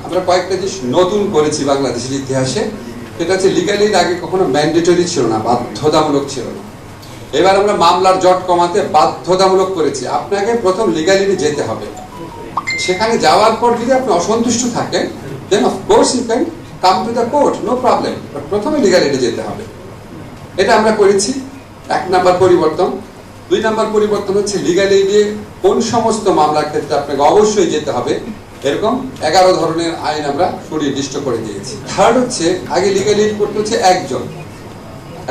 আমরা কয়েকটা জিনিস নতুন করেছি বাংলাদেশের ইতিহাসে। সেটা হচ্ছে লিগ্যাল এইড আগে কখনো ম্যান্ডেটরি ছিল না, বাধ্যতামূলক ছিল না। এবার আমরা মামলার জট কমাতে বাধ্যতামূলক করেছি। আপনাকে প্রথম লিগ্যাল এইডে যেতে হবে। সেখানে যাওয়ার পর যদি আপনি অসন্তুষ্ট থাকেন, then of course you can come to the court, no problem, but প্রথমে লিগ্যাল এইডে যেতে হবে। এটা আমরা করেছি 1 নাম্বার পরিবর্তন। 2 নাম্বার পরিবর্তন হচ্ছে লিগ্যাল এইডে কোন সমস্ত মামলার ক্ষেত্রে আপনাকে অবশ্যই যেতে হবে, এরকম 11 ধরনের আইন আমরা সুনির্দিষ্ট করে দিয়েছি। থার্ড হচ্ছে, আগে লিগ্যাল এইড করতে হচ্ছে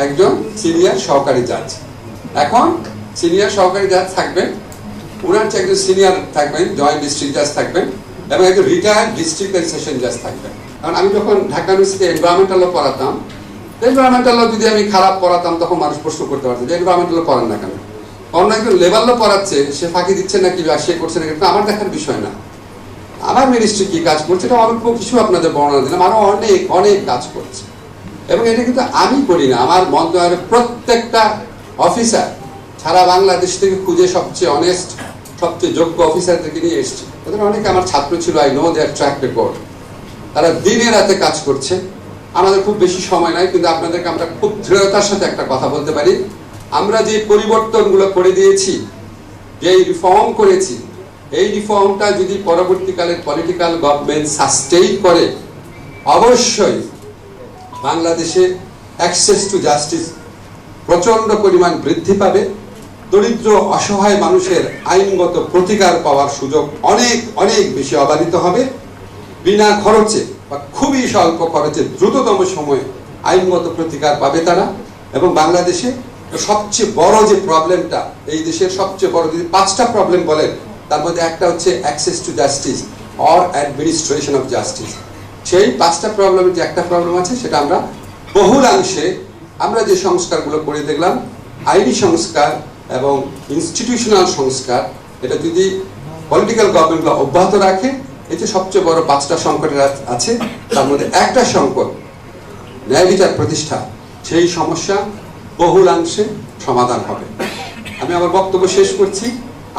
একজন সিনিয়র সহকারী জাজ। এখন সিনিয়র সহকারী জাজ থাকবেন, ওনার চেয়ে একজন সিনিয়র থাকবেন, জয়েন্ট ডিস্ট্রিক্ট জাজ থাকবেন, এবং একজন রিটায়ার্ড ডিস্ট্রিক্ট এন্ড সেশন জাজ থাকবেন। কারণ আমি যখন ঢাকা ইউনিভার্সিটিতে এনভায়রনমেন্টাল ল পড়াতাম, এনভায়রনমেন্টাল ল যদি আমি খারাপ পড়াতাম তখন মানুষ প্রশ্ন করতে পারতো যে এনভায়রনমেন্টাল ল পড়েন না কেন। অন্য একজন লেবার ল পড়াচ্ছে, সে ফাঁকি দিচ্ছে নাকি বা সে করছে না, কিন্তু আমার দেখার বিষয় না। আমার মিনিস্ট্রি কি কাজ করছে এটা অল্প কিছু আপনাদের বর্ণনা দিলাম, আরো অনেক অনেক কাজ করছে। এবং এটা কিন্তু আমি করি না, আমার মন্ত্রণালয়ের প্রত্যেকটা অফিসার সারা বাংলাদেশ থেকে খুঁজে সবচেয়ে অনেস্ট, সবচেয়ে যোগ্য অফিসারদেরকে নিয়ে এসেছি। ওদের অনেকে আমার ছাত্র ছিল, I know their track record. তারা দিনে রাতে কাজ করছে। আমাদের খুব বেশি সময় নাই, কিন্তু আপনাদেরকে আমরা খুব দৃঢ়তার সাথে একটা কথা বলতে পারি, আমরা যে পরিবর্তনগুলো করে দিয়েছি, যে রিফর্ম করেছি, এই রিফর্মটা যদি পরবর্তীকালে পলিটিক্যাল গভর্নমেন্ট সাস্টেইন করে, অবশ্যই বাংলাদেশে অ্যাক্সেস টু জাস্টিস প্রচন্ড পরিমাণ বৃদ্ধি পাবে। দরিদ্র অসহায় মানুষের আইনগত প্রতিকার পাওয়ার সুযোগ অনেক অনেক বেশি অবারিত হবে। বিনা খরচে বা খুবই স্বল্প খরচে দ্রুততম সময়ে আইনগত প্রতিকার পাবে তারা। এবং বাংলাদেশে সবচেয়ে বড় যে প্রবলেমটা, এই দেশের সবচেয়ে বড় যদি 5টা প্রবলেম বলেন, তার মধ্যে একটা হচ্ছে access to justice or administration of justice. সেই 5টা প্রবলেমের যে একটা প্রবলেম আছে, সেটা আমরা বহুলাংশে আমরা যে সংস্কারগুলো করে দেখলাম, আইনি সংস্কার এবং ইনস্টিটিউশনাল সংস্কার, এটা যদি পলিটিক্যাল গভর্নমেন্টগুলো অব্যাহত রাখে, এই যে সবচেয়ে বড় 5টা সংকটের আছে, তার মধ্যে একটা সংকট ন্যায় বিচার প্রতিষ্ঠা, সেই সমস্যা বহুলাংশে সমাধান হবে। আমি আমার বক্তব্য শেষ করছি।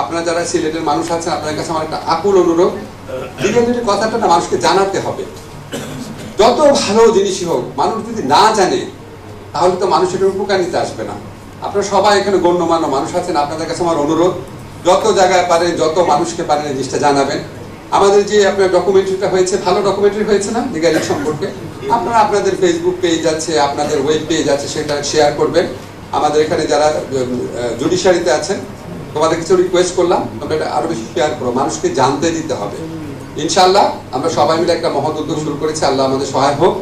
আপনারা যারা সিলেটের মানুষ আছেন, আপনাদের কাছে আমার একটা আকুল অনুরোধ, লিগ্যাল এইডের কথাটা না মানুষকে জানাতে হবে। যত ভালো জিনিসই হোক, মানুষ যদি না জানে তাহলে তো মানুষের উপকার নিতে আসবে না। আপনারা সবাই এখানে গণ্যমান্য মানুষ আছেন, আপনাদের কাছে আমার অনুরোধ, যত জায়গায় পারেন, যত মানুষকে পারেন এই জিনিসটা জানাবেন। আমাদের যে আপনার ডকুমেন্টারিটা হয়েছে, ভালো ডকুমেন্টারি হয়েছে না লিগ্যাল এইড সম্পর্কে, আপনারা আপনাদের ফেসবুক পেজ আছে, আপনাদের ওয়েব পেজ আছে, সেটা শেয়ার করবেন। আমাদের এখানে যারা জুডিশিয়ারিতে আছেন, তোমাদের কিছু রিকোয়েস্ট করলাম, তোমরা এটা আরো বেশি শেয়ার করো, মানুষকে জানতে দিতে হবে। ইনশাআল্লাহ আমরা সবাই মিলে একটা মহৎ উদ্যোগ শুরু করেছি, আল্লাহ আমাদের সহায় হোক।